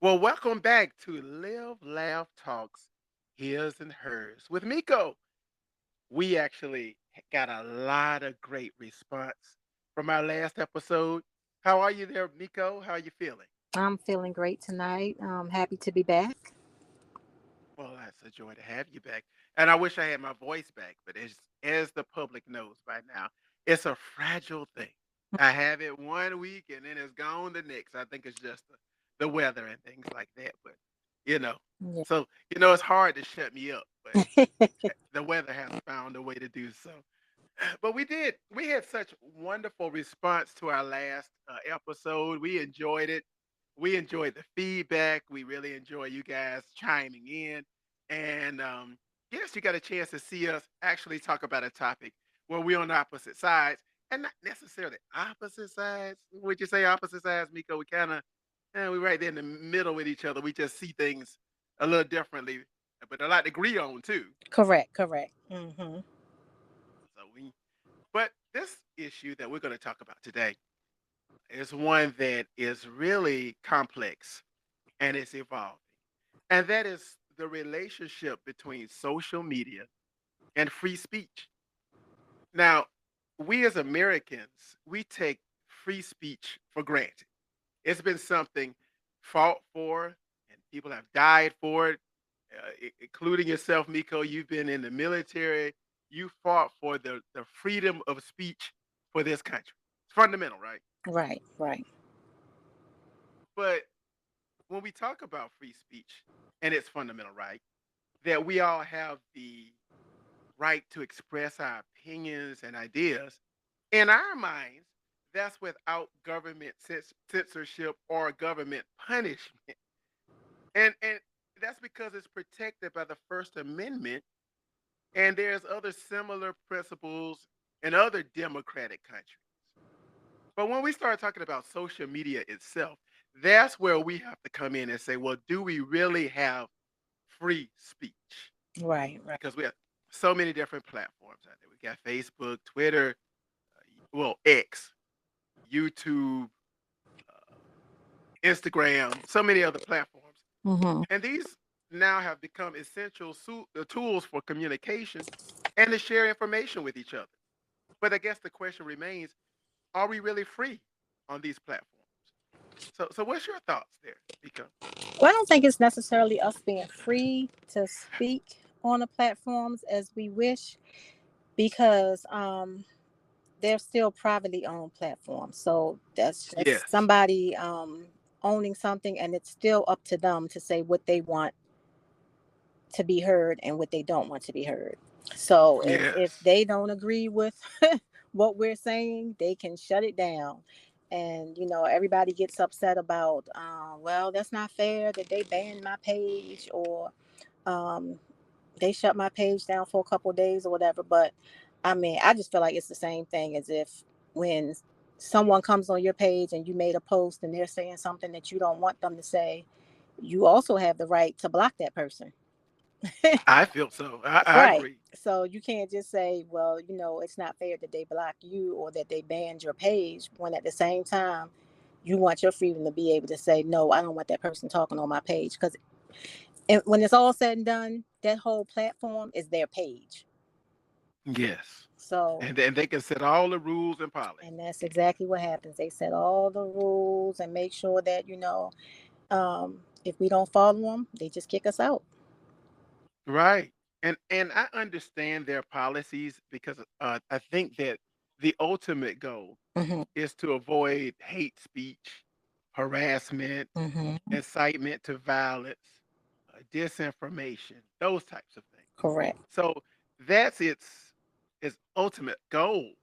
Well, welcome back to Live Laugh Talks, His and Hers with Mico. We actually got a lot of great response from our last episode. How are you there, Mico? How are you feeling? I'm feeling great tonight. Happy to be back. Well, that's a joy to have you back. And I wish I had my voice back, but as the public knows by now, it's a fragile thing. I have it one week and then it's gone the next. I think it's just the weather and things like that. But you know, Yeah. so it's hard to shut me up, but the weather has found a way to do so. But we did. We had such wonderful response to our last episode. We enjoyed it. We enjoyed the feedback. We really enjoy you guys chiming in. And yes, you got a chance to see us actually talk about a topic where we're on opposite sides and not necessarily opposite sides. Would you say opposite sides, Miko? We kind of, we're right there in the middle with each other. We just see things a little differently, but a lot to agree on too. Correct, correct. So but this issue that we're going to talk about today is one that is really complex and it's evolving. And that is the relationship between social media and free speech. Now, we as Americans, we take free speech for granted. It's been something fought for, and people have died for it, including yourself, Miko. You've been in the military. You fought for the freedom of speech for this country. It's fundamental, right? Right, right, But when we talk about free speech and its fundamental right, that we all have the right to express our opinions and ideas, in our minds, that's without government censorship or government punishment. And that's because it's protected by the First Amendment, and there's other similar principles in other democratic countries. But when we start talking about social media itself, that's where we have to come in and say, well, do we really have free speech? right, right. Because we have so many different platforms out there. We got Facebook, Twitter, well, X, YouTube, Instagram, so many other platforms. hmm And these now have become essential tools for communication and to share information with each other. But I guess the question remains, are we really free on these platforms? So what's your thoughts there, Mika? Well, I don't think it's necessarily us being free to speak on the platforms as we wish because they're still privately owned platforms. So that's Yes. somebody owning something, and it's still up to them to say what they want to be heard and what they don't want to be heard. So if Yes. they don't agree with what we're saying, they can shut it down. And everybody gets upset about, well, that's not fair that they banned my page or um, they shut my page down for a couple of days or whatever. But I mean, I just feel like it's the same thing as if when someone comes on your page and you made a post and they're saying something that you don't want them to say, you also have the right to block that person. I feel so. I Right. agree. So you can't just say, well, it's not fair that they block you or that they banned your page when at the same time you want your freedom to be able to say, no, I don't want that person talking on my page. Because when it's all said and done, that whole platform is their page. Yes. So, And then they can set all the rules and policies. and that's exactly what happens. They set all the rules and make sure that, if we don't follow them, they just kick us out. Right. And I understand their policies because I think that the ultimate goal hmm is to avoid hate speech, harassment, hmm incitement to violence, disinformation, those types of things. Correct. So that's its ultimate goal.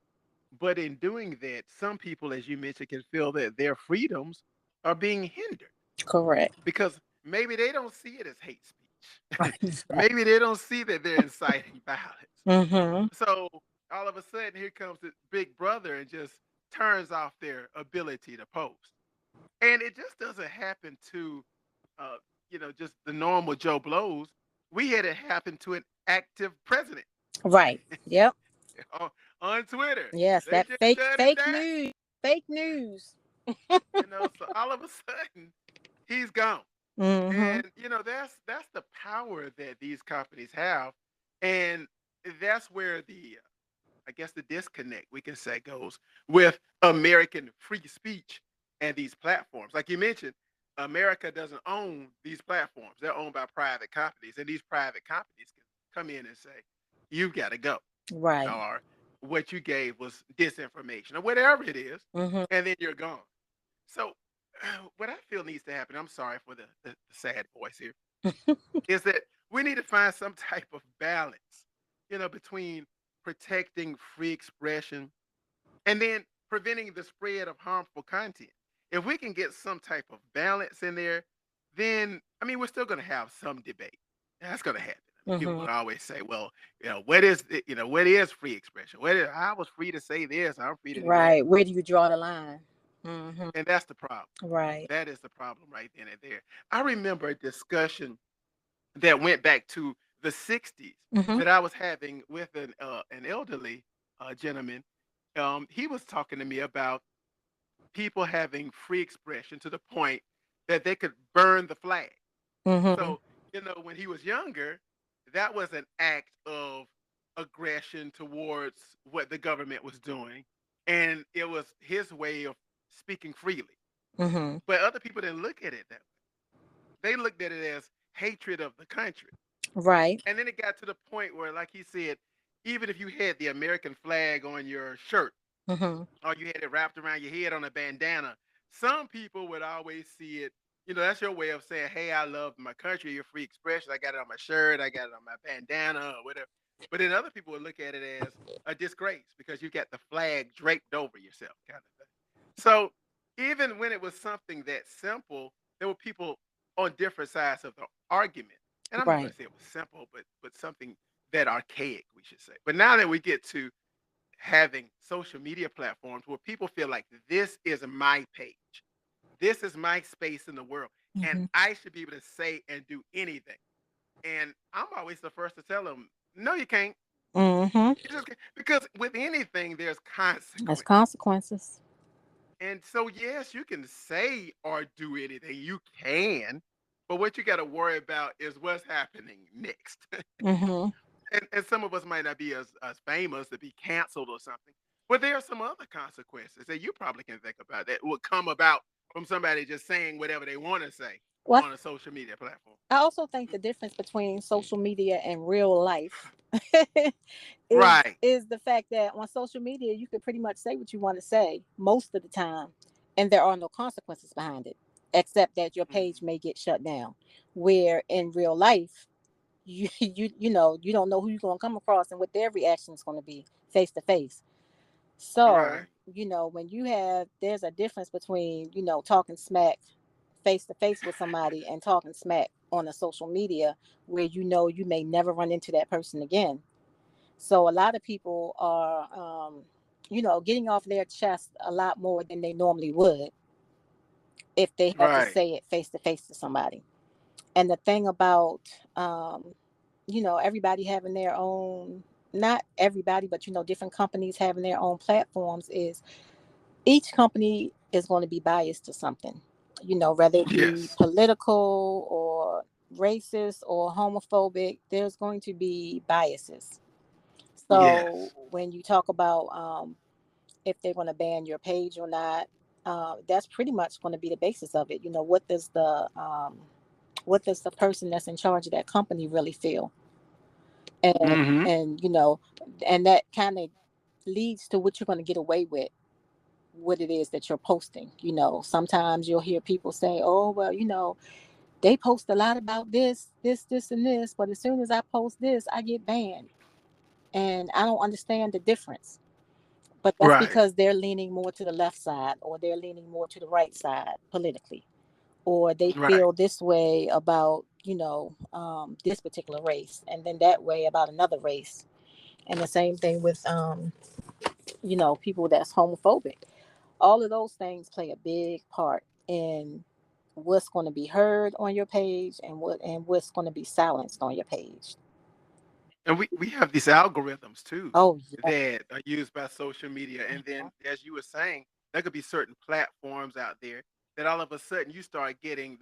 But in doing that, some people, as you mentioned, can feel that their freedoms are being hindered Correct. because maybe they don't see it as hate speech. Right. Maybe they don't see that they're inciting violence. hmm So all of a sudden, here comes the big brother and just turns off their ability to post. And it just doesn't happen to, uh, just the normal Joe Blows. We had it happen to an active president Right. Yep. on, on Twitter. Yes, They that just fake shut it fake down. news. Fake news. So all of a sudden, he's gone. Mhm. And that's the power that these companies have, and that's where the I guess the disconnect we can say goes with American free speech and these platforms. Like you mentioned, America doesn't own these platforms; they're owned by private companies, and these private companies can come in and say, "You've got to go," Right. or "What you gave was disinformation," or whatever it is, Mhm. and then you're gone. So, what I feel needs to happen, I'm sorry for the sad voice here, is that we need to find some type of balance, between protecting free expression and then preventing the spread of harmful content. If we can get some type of balance in there, then I mean we're still going to have some debate. That's going to happen. I mean, people Mhm. will always say, "Well, what is free expression? I was free to say this. I'm free to do that," Right. Where do you draw the line? Mhm. and that's the problem. Right. That is the problem right then and there. I remember a discussion that went back to the 60s Mhm. that I was having with an elderly gentleman. He was talking to me about people having free expression to the point that they could burn the flag. Mhm. So, when he was younger, that was an act of aggression towards what the government was doing. And it was his way of speaking freely. Mhm. But other people didn't look at it that way. They looked at it as hatred of the country. Right. And then it got to the point where, like he said, even if you had the American flag on your shirt Mhm. or you had it wrapped around your head on a bandana, some people would always see it. That's your way of saying, "Hey, I love my country. Your free expression. I got it on my shirt. I got it on my bandana or whatever." But then other people would look at it as a disgrace because you got the flag draped over yourself, kind of thing. So even when it was something that simple, there were people on different sides of the argument. And I'm not going Right. to say it was simple, but something that archaic, we should say. But now that we get to having social media platforms where people feel like this is my page, this is my space in the world, and Mhm. I should be able to say and do anything. And I'm always the first to tell them, no, you can't. Mhm. You just can't. Because with anything, there's There's consequences. consequences. And so, yes, you can say or do anything. You can. But what you got to worry about is what's happening next. Mhm. And some of us might not be as famous to be canceled or something, but there are some other consequences that you probably can think about that would come about from somebody just saying whatever they want to say Well, on a social media platform. I also think the difference between social media and real life Right. is the fact that on social media you can pretty much say what you want to say most of the time, and there are no consequences behind it, except that your page Mhm. may get shut down. Where in real life, you don't know who you're gonna come across and what their reaction is gonna be face to face. So, Right. when there's a difference between, talking smack face to face with somebody and talking smack on a social media where you may never run into that person again. So a lot of people are, getting off their chest a lot more than they normally would if they had to Right. say it face to face to somebody. And the thing about, everybody having their own, not everybody, but, different companies having their own platforms is each company is going to be biased to something, whether it be Yes. political or racist or homophobic, there's going to be biases. So Yes. when you talk about if they're going to ban your page or not, that's pretty much going to be the basis of it. What does the person that's in charge of that company really feel? And Hmm. and you know, and that kind of leads to what you're going to get away with, what it is that you're posting. Sometimes you'll hear people say, "Oh, well, they post a lot about this, and this, but as soon as I post this, I get banned." And I don't understand the difference. But that's Right. because they're leaning more to the left side or they're leaning more to the right side politically, or they Right. feel this way about, this particular race, and then that way about another race. And the same thing with, people that's homophobic. All of those things play a big part in what's going to be heard on your page and what's going to be silenced on your page. And we have these algorithms too Oh yeah. that are used by social media. And then, as you were saying, there could be certain platforms out there that all of a sudden you start getting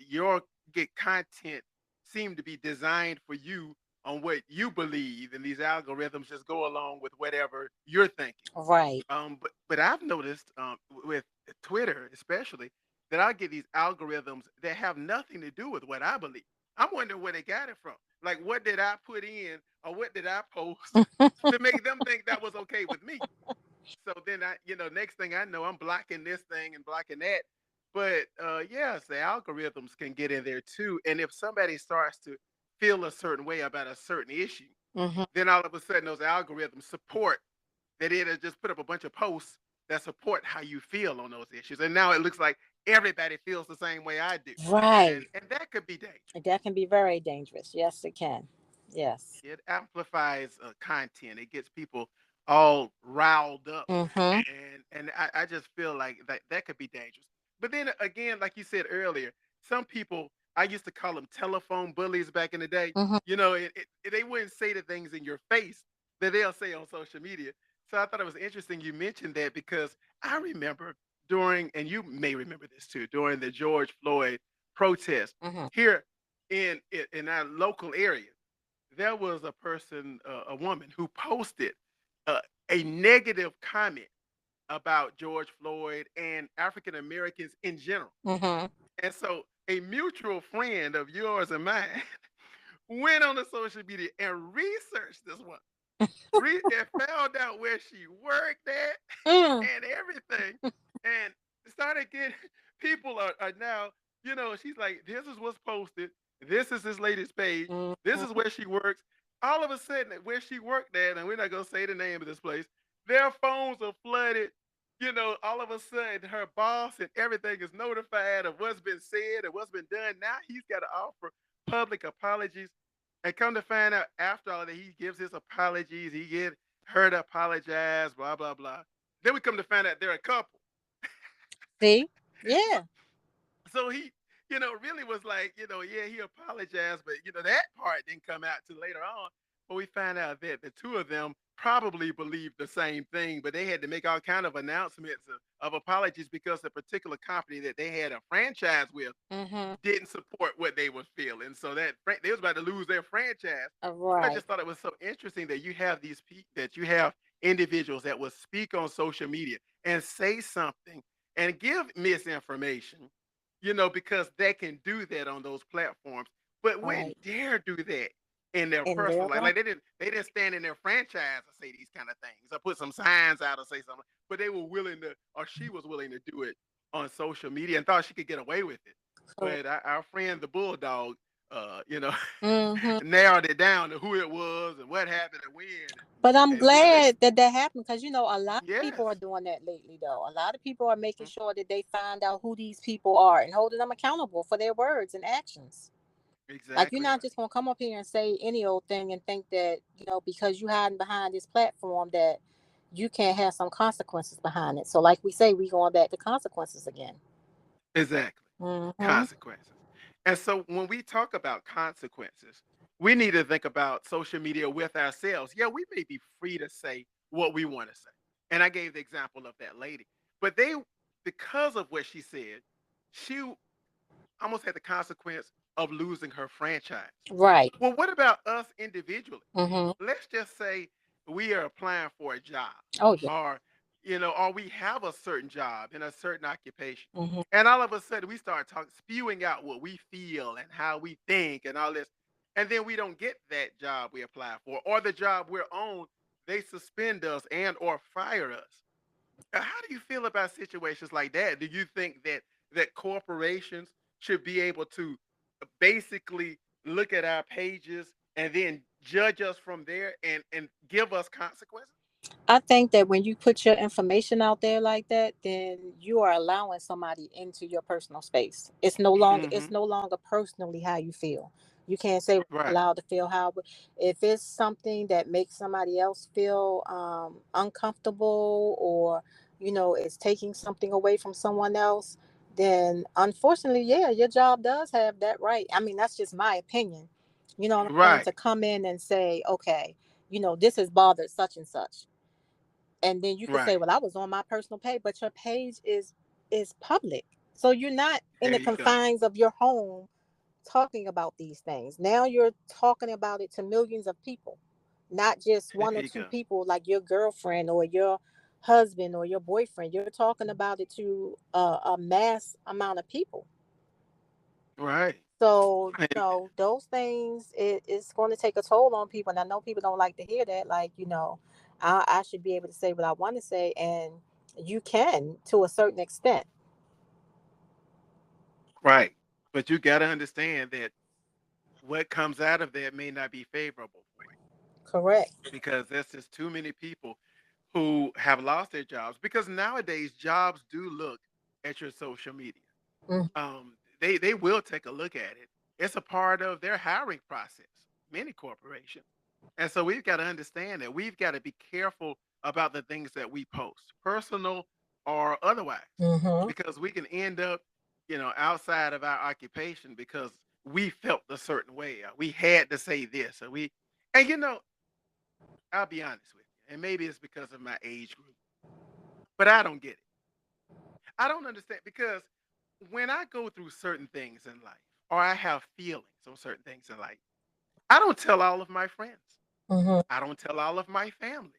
your get content seem to be designed for you on what you believe, and these algorithms just go along with whatever you're thinking. Right. But I've noticed with Twitter, especially, that I get these algorithms that have nothing to do with what I believe. I'm wondering where they got it from. Like, what did I put in, or what did I post to make them think that was okay with me? So then next thing I know, I'm blocking this thing and blocking that. But yes, the algorithms can get in there too. And if somebody starts to feel a certain way about a certain issue, Hmm. then all of a sudden those algorithms support that it'll just put up a bunch of posts that support how you feel on those issues. And now it looks like everybody feels the same way I do. Right. And that could be dangerous. That can be very dangerous. Yes, it can. Yes. It amplifies content. It gets people all riled up, Mm-hmm. and I just feel like that could be dangerous. But then again, like you said earlier, some people, I used to call them telephone bullies back in the day. Mm-hmm. They wouldn't say the things in your face that they'll say on social media. So I thought it was interesting you mentioned that, because I remember during, and you may remember this too, during the George Floyd protest Mm-hmm. here in our local area, there was a person, a woman, who posted uh, a negative comment about George Floyd and African Americans in general. Mm-hmm. And so a mutual friend of yours and mine went on the social media and researched this one, and found out where she worked at Mm. and everything, and started getting people are now, she's like, this is what's posted, this is his latest page, this is Mm-hmm. where she works. All of a sudden, where she worked at, and we're not gonna say the name of this place, their phones are flooded. All of a sudden, her boss and everything is notified of what's been said and what's been done. Now he's got to offer public apologies, and come to find out, after all that, he gives his apologies, he get her to apologize, blah blah blah. Then we come to find out they're a couple. See? So, Yeah. so he, really was like, yeah, he apologized, but that part didn't come out till later on. But we found out that the two of them probably believed the same thing, but they had to make all kind of announcements of apologies, because the particular company that they had a franchise with Mm-hmm. didn't support what they was feeling. So they was about to lose their franchise. So I Right. just thought it was so interesting that you have individuals that will speak on social media and say something and give misinformation, because they can do that on those platforms, but wouldn't Right. dare do that in their In personal real life. life. Like they didn't stand in their franchise and say these kind of things or put some signs out or say something, but they were willing to, or she was willing to do it on social media and thought she could get away with it. So, But our friend the bulldog, uh, you know, hmm, narrowed it down to who it was and what happened and when, but I'm they glad that that happened because a lot of people are yes. doing that lately. Though a lot of people are making Mhm. sure that they find out who these people are and holding them accountable for their words and actions. Like you're Exactly not right. just gonna come up here and say any old thing and think that because you hiding behind this platform that you can't have some consequences behind it. So like we say, we going back to consequences again. Exactly. Mm-hmm. Consequences. And so when we talk about consequences, we need to think about social media with ourselves. Yeah, we may be free to say what we want to say. And I gave the example of that lady. But because of what she said, she almost had the consequence of losing her franchise. Right. Well, what about us individually? Mm-hmm. Let's just say we are applying for a job, Oh yeah. or or we have a certain job in a certain occupation. Mm-hmm. And all of a sudden we start talking, spewing out what we feel and how we think and all this. And then we don't get that job we apply for, or the job we're on, they suspend us and or fire us. How do you feel about situations like that? Do you think that corporations should be able to basically look at our pages and then judge us from there and give us consequences? I think that when you put your information out there like that, then you are allowing somebody into your personal space. It's Hmm. no longer personally how you feel. You can't say we're Right. allowed to feel how, if it's something that makes somebody else feel uncomfortable, or is taking something away from someone else, then unfortunately, yeah, your job does have that right. I mean, that's just my opinion. You know what I'm saying? Right. To come in and say, okay, this has bothered such and such, and then you could say, Right. well, I was on my personal page, but your page is public, so you're not in There the you go. confines of your home talking about these things. Now you're talking about it to millions of people, not just There one or you two go. people like your girlfriend or your husband or your boyfriend. You're talking about it to a mass amount of people. Right. So, And those things, it's going to take a toll on people. And I know people don't like to hear that. Like, I should be able to say what I want to say. And you can to a certain extent. right. But you got to understand that what comes out of that may not be favorable for you Correct. because there's just too many people who have lost their jobs because nowadays jobs do look at your social media. Mm. They will take a look at it. It's a part of their hiring process. Many corporations, and so we've got to understand that we've got to be careful about the things that we post, personal or otherwise, Mm-hmm. because we can end up, outside of our occupation because we felt a certain way, or we had to say this, or we, and I'll be honest with you, and maybe it's because of my age group, but I don't get it. I don't understand because when I go through certain things in life, or I have feelings on certain things in life, I don't tell all of my friends. Mm-hmm. I don't tell all of my family.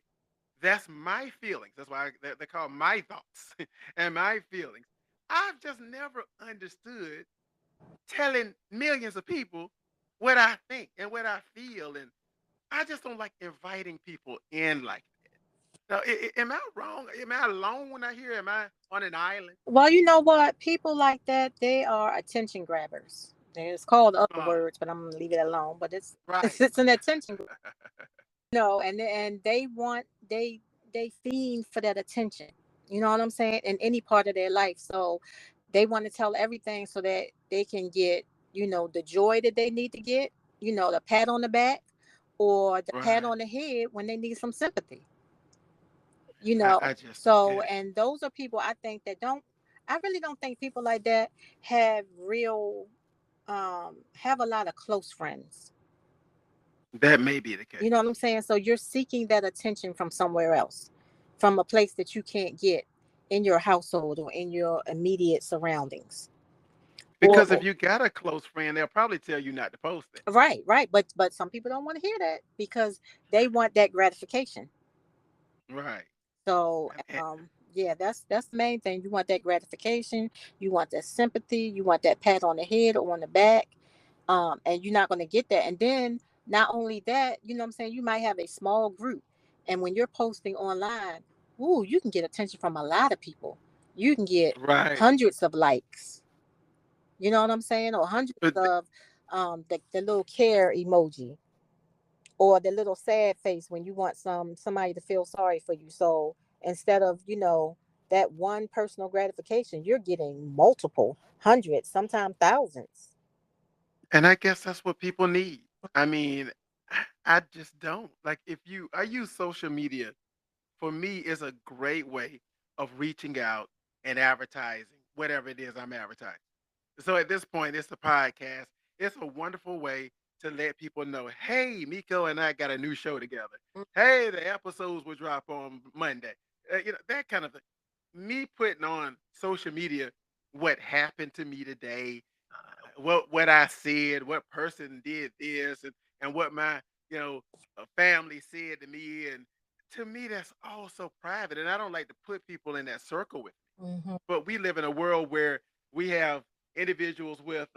That's my feelings. That's why they're called my thoughts and my feelings. I've just never understood telling millions of people what I think and what I feel. And I just don't like inviting people in like that. Now, am I wrong? Am I alone when I hear? Am I on an island? Well, you know what? People like that, they are attention grabbers. It's called other Uh, words, but I'm gonna leave it alone. But it's it's, right. it's an attention grab. No, and they fiend for that attention. You know what I'm saying? In any part of their life. So they want to tell everything so that they can get, the joy that they need to get, the pat on the back or the pat Right. on the head when they need some sympathy. I just don't So, get it. and those are people I think that don't, I really don't think people like that have real, have a lot of close friends. That may be the You know case. what I'm saying? So you're seeking that attention from somewhere else, from a place that you can't get in your household or in your immediate surroundings. Because if Or you got a close friend, they'll probably tell you not to post it. right, right. But some people don't want to hear that because they want that gratification. Right. So, And yeah, that's the main thing. You want that gratification, you want that sympathy, you want that pat on the head or on the back, and you're not going to get that. And then not only that, you know what I'm saying, you might have a small group, and when you're posting online, ooh, you can get attention from a lot of people. You can get right. hundreds of likes. You know what I'm saying, or hundreds But of the little care emoji or the little sad face when you want somebody to feel sorry for you. So instead of, that one personal gratification, you're getting multiple hundreds, sometimes thousands. and I guess that's what people need. I mean, I just don't. Like if you I use social media for me is a great way of reaching out and advertising whatever it is I'm advertising. So at this point, it's a podcast. It's a wonderful way to let people know, hey, Mico and I got a new show together. Hey, the episodes will drop on Monday. That kind of thing. Me putting on social media what happened to me today, what I said, what person did this, and what my you know family said to me, and to me that's all so private, and I don't like to put people in that circle with me. Hmm. But we live in a world where we have individuals with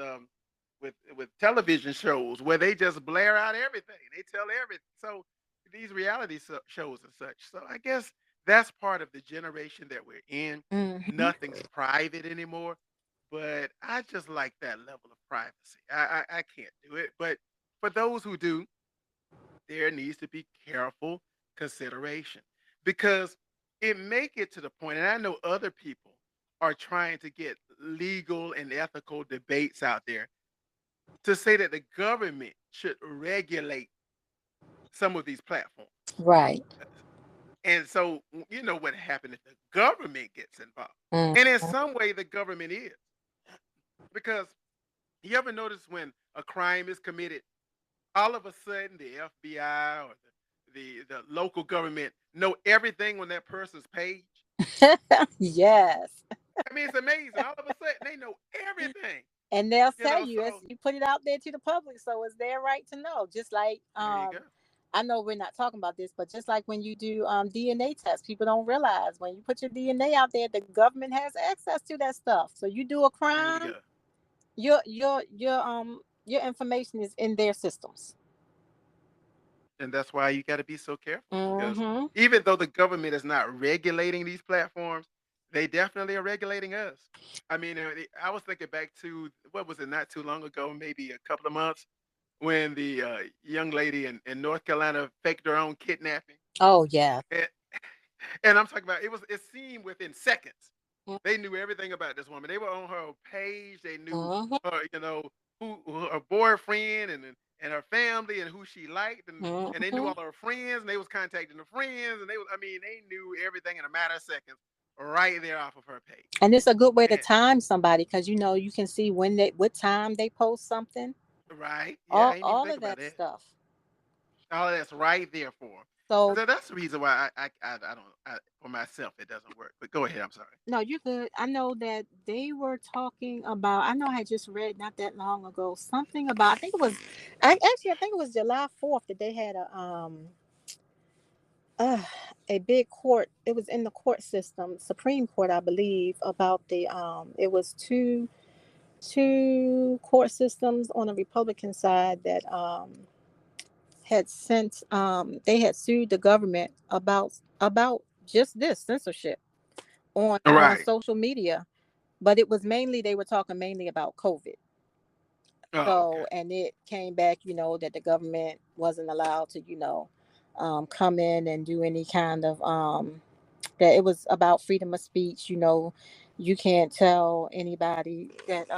television shows where they just blare out everything. They tell everything. So these reality shows and such. So I guess that's part of the generation that we're in. Hmm. Nothing's private anymore. But I just like that level of privacy. I can't do it. But for those who do, there needs to be careful consideration because it may get to the point, and I know other people are trying to get legal and ethical debates out there to say that the government should regulate some of these platforms. Right. And so, you know what happened if the government gets involved? Mm. And in some way, the government is. Because you ever notice when a crime is committed, all of a sudden the FBI or the local government know everything on that person's page. Yes. I mean, it's amazing. All of a sudden they know everything. And they'll You tell know, you as so you put it out there to the public, so it's their right to know. Just like there you go. I know we're not talking about this, but just like when you do DNA tests, people don't realize when you put your DNA out there, the government has access to that stuff. So you do a There you crime, go. your information is in their systems. And that's why you got to be so careful because Mm-hmm. even though the government is not regulating these platforms, they definitely are regulating us. I mean, I was thinking back to what was it not too long ago, maybe a couple of months, when the young lady in North Carolina faked her own kidnapping. Oh yeah. And, and I'm talking about it seemed within seconds. They knew everything about this woman. They were on her page. They knew Mm-hmm. her, who her boyfriend and her family and who she liked and they knew Mm-hmm. all her friends and they was contacting the friends and they knew everything in a matter of seconds right there off of her page. And it's a good way to And time somebody because you can see when they what time they post something. right, yeah, I All didn't even all think of about that that. stuff. All that's right there for them. So So that's the reason why I don't for myself it doesn't work. But go ahead. I'm sorry. no, you're good. I know that they were talking about. I know I had just read not that long ago something about. I think it was, I think it was July 4th that they had uh, a big court. It was in the court system, Supreme Court, I believe, about the It was two court systems on the Republican side that had sent they had sued the government about just this censorship on Right. social media, but it was mainly they were talking mainly about COVID. Oh, So, okay. and it came back, that the government wasn't allowed to, come in and do any kind of that it was about freedom of speech. You can't tell anybody that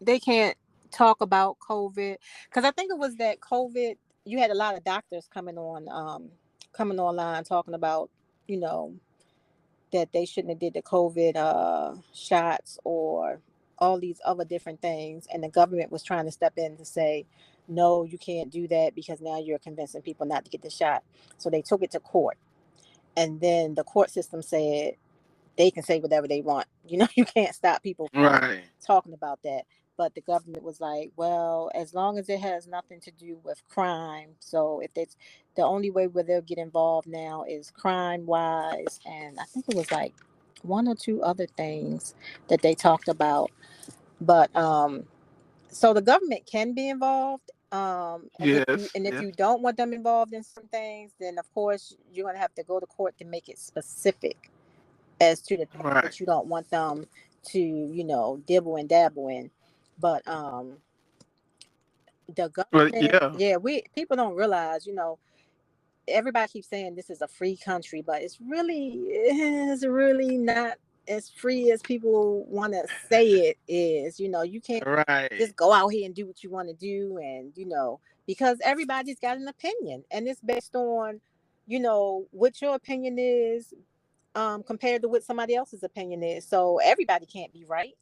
they can't talk about COVID because I think it was that COVID. You had a lot of doctors coming online talking about, you know, that they shouldn't have did the COVID shots or all these other different things, and the government was trying to step in to say, no, you can't do that because now you're convincing people not to get the shot. So they took it to court, and then the court system said they can say whatever they want. You can't stop people from Right. talking about that. But the government was like, well, as long as it has nothing to do with crime. So if it's the only way where they'll get involved now is crime wise. And I think it was like one or two other things that they talked about. But so the government can be involved. And Yes. if Yes. you don't want them involved in some things, then of course you're gonna have to go to court to make it specific as to the things Right. that you don't want them to, dibble and dabble in. But the Well, government, yeah. yeah, we people don't realize, everybody keeps saying this is a free country, but it's really not as free as people want to say it is. You can't Right. just go out here and do what you want to do, and because everybody's got an opinion, and it's based on, what your opinion is compared to what somebody else's opinion is. So everybody can't be right.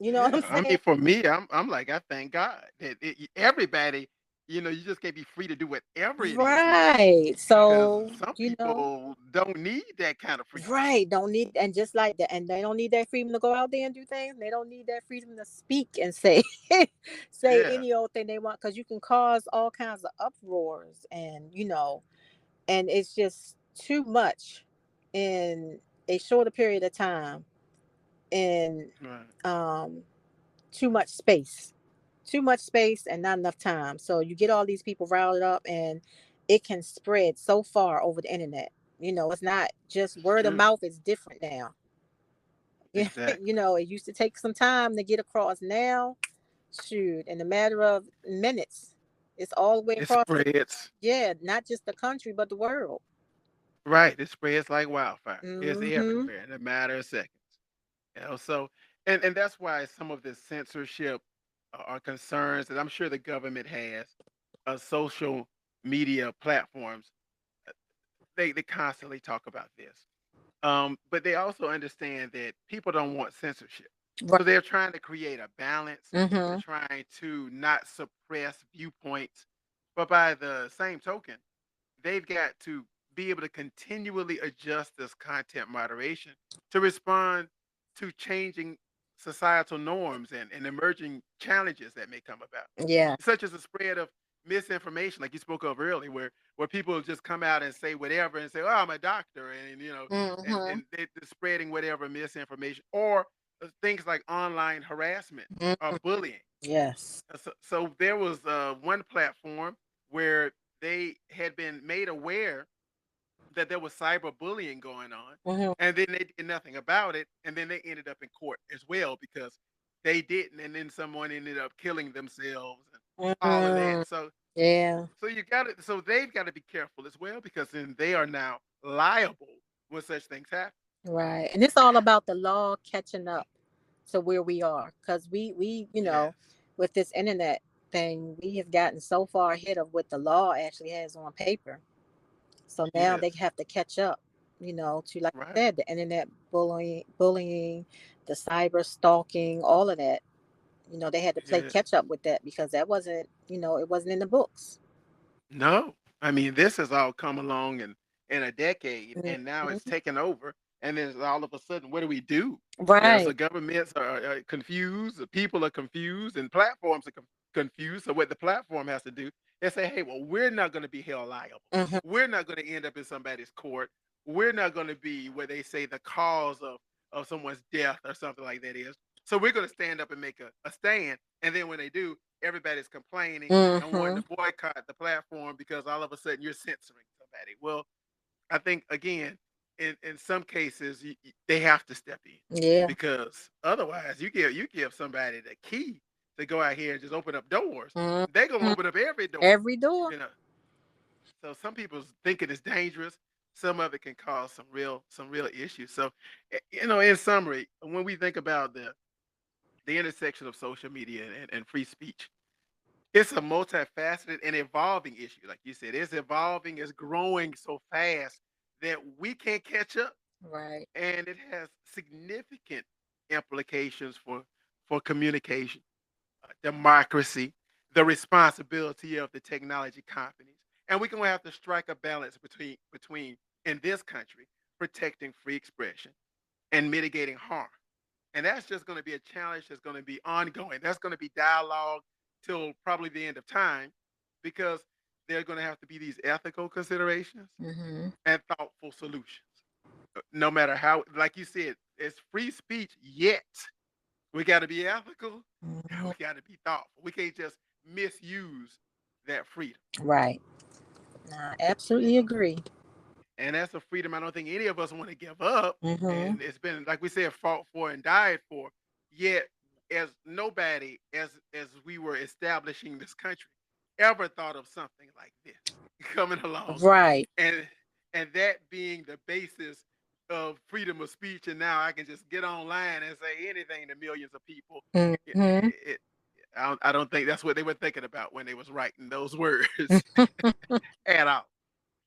You know what I'm Yeah. I saying? mean, for me, I'm like, I thank God that everybody, you just can't be free to do whatever it is you want to do Right. because So, some people don't need that kind of freedom. right. Don't need, and just like that, and they don't need that freedom to go out there and do things. They don't need that freedom to speak and say say Yeah. any old thing they want because you can cause all kinds of uproars, and and it's just too much in a shorter period of time, and Right. um too much space. Too much space and not enough time. So you get all these people riled up, and it can spread so far over the internet. It's not just It's word of true. mouth, it's different now. Yeah, Exactly. it used to take some time to get across. Now, shoot, in a matter of minutes, it's all the way It across the, spreads. yeah, not just the country, but the world. Right. It spreads like wildfire. It's Mm-hmm. everywhere in a matter of seconds. So and that's why some of this censorship are concerns that I'm sure the government has social media platforms. They constantly talk about this. But they also understand that people don't want censorship. Right. So they're trying to create a balance. They're Mm-hmm. trying to not suppress viewpoints. But by the same token, they've got to be able to continually adjust this content moderation to respond to changing societal norms and emerging challenges that may come about, Yeah. such as the spread of misinformation, like you spoke of earlier, where people just come out and say whatever and say, "Oh, I'm a doctor," and Mhm. they're spreading whatever misinformation, or things like online harassment or Mhm. bullying. Yes. So there was one platform where they had been made aware that there was cyberbullying going on, Mhm. and then they did nothing about it, and then they ended up in court as well because they didn't, and then someone ended up killing themselves and all of that. Mm. So Yeah. you got to, so they've got to be careful as well because then they are now liable when such things happen. Right. And it's all about the law catching up to where we are, because Yes, with this internet thing, we have gotten so far ahead of what the law actually has on paper. So now they yes, have to catch up, to, like you right, said, the internet bullying, the cyber stalking, all of that. They had to play yes. catch up with that because that wasn't, it wasn't in the books. No, I mean this has all come along in a decade, and now it's Mhm. taken over. And then all of a sudden, what do we do? There's Right. the governments are confused, the people are confused, and platforms are confused. So what the platform has to do is say, "Hey, well, we're not going to be held liable. Hmm. We're not going to end up in somebody's court. We're not going to be where they say the cause of someone's death or something like that is. So we're going to stand up and make a stand. And then when they do, everybody's complaining and wanting Hmm. to boycott the platform because all of a sudden you're censoring somebody. Well, I think again, in some cases, they have to step in Yeah. because otherwise, you give somebody the key to go out here and just open up doors. They're gonna Hmm. open up every door, Every door. you know. So some people think it is dangerous. Some of it can cause some real issues. So, in summary, when we think about the intersection of social media and free speech, it's a multifaceted and evolving issue. Like you said, it's evolving, it's growing so fast that we can't catch up. Right. And it has significant implications for communication, democracy, the responsibility of the technology companies. And we're gonna have to strike a balance between in this country protecting free expression and mitigating harm. And that's just going to be a challenge that's going to be ongoing. That's going to be dialogue till probably the end of time because there are going to have to be these ethical considerations Hmm. and thoughtful solutions. No matter how, like you said, it's free speech, yet we got to be ethical and Hmm. we got to be thoughtful. We can't just misuse that freedom. Right. I You absolutely know, agree. and that's a freedom I don't think any of us want to give up. Hmm. And it's been, like we said, fought for and died for. Yet, as nobody, as we were establishing this country, ever thought of something like this coming along, Right. and and that being the basis of freedom of speech. And now I can just get online and say anything to millions of people. It, Hmm. it, I don't think that's what they were thinking about when they was writing those words at all.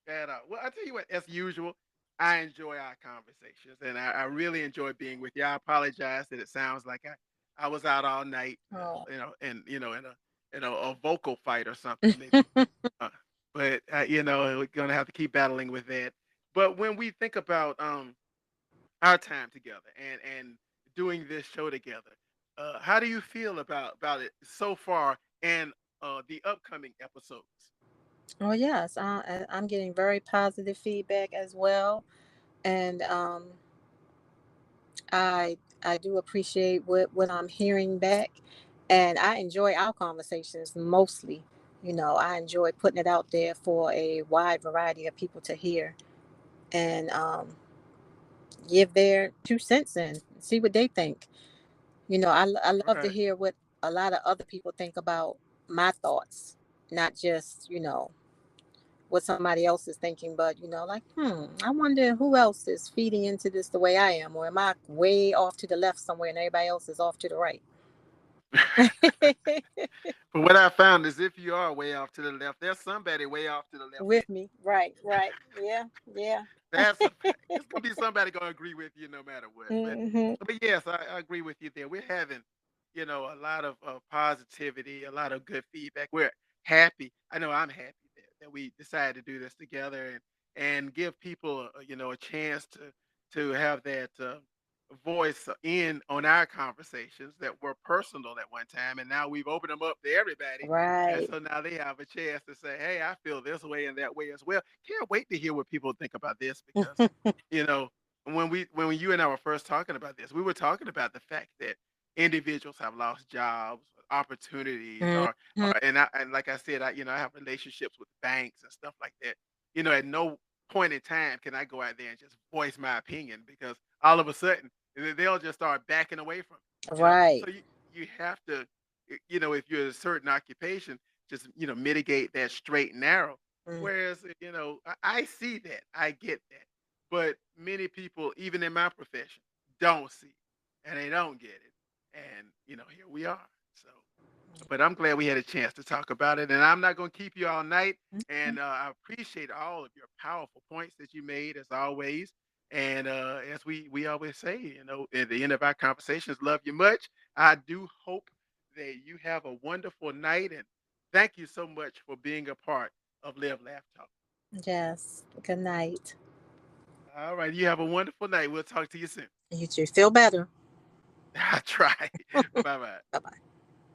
Well, I tell you what, as usual, I enjoy our conversations, and I really enjoy being with you. I apologize that it sounds like I was out all night, Oh. and in a vocal fight or something maybe. Uh, but we're gonna have to keep battling with that. But when we think about our time together and doing this show together, how do you feel about it so far and the upcoming episodes? Oh yes, I'm getting very positive feedback as well, and I I do appreciate what I'm hearing back, and I enjoy our conversations mostly. I enjoy putting it out there for a wide variety of people to hear and give their 2 cents in, see what they think. I love to Right. hear what a lot of other people think about my thoughts, not just what somebody else is thinking, but like, I wonder who else is feeding into this the way I am, or am I way off to the left somewhere and everybody else is off to the right? But what I found is if you are way off to the left, there's somebody way off to the left with With me, right, right, yeah, yeah. you. That's a fact. It's gonna be somebody gonna agree with you no matter what. But Hmm. but yes, I agree with you there. We're having, a lot of positivity, a lot of good feedback. We're happy. I know I'm happy that we decided to do this together and give people a chance to have that voice in on our conversations that were personal at one time, and now we've opened them up to everybody. And Right. so now they have a chance to say, "Hey, I feel this way and that way as well." Can't wait to hear what people think about this because, you know, when you and I were first talking about this, we were talking about the fact that individuals have lost jobs, opportunities, Mhm. and like I said, I have relationships with banks and stuff like that. At no point in time can I go out there and just voice my opinion because all of a sudden they'll just start backing away from it. Right. So you have to, if you're a certain occupation, just mitigate that straight and narrow. Mm. Whereas I see that, I get that, but many people, even in my profession, don't see it, and they don't get it, and here we are. So, but I'm glad we had a chance to talk about it, and I'm not going to keep you all night. Mhm. And I appreciate all of your powerful points that you made, as always. And as we always say, at the end of our conversations, love you much. I do hope that you have a wonderful night, and thank you so much for being a part of Live Laugh Talk. Yes. Good night. All right, you have a wonderful night. We'll talk to you soon. You too. Feel better. I try. Bye bye. Bye bye.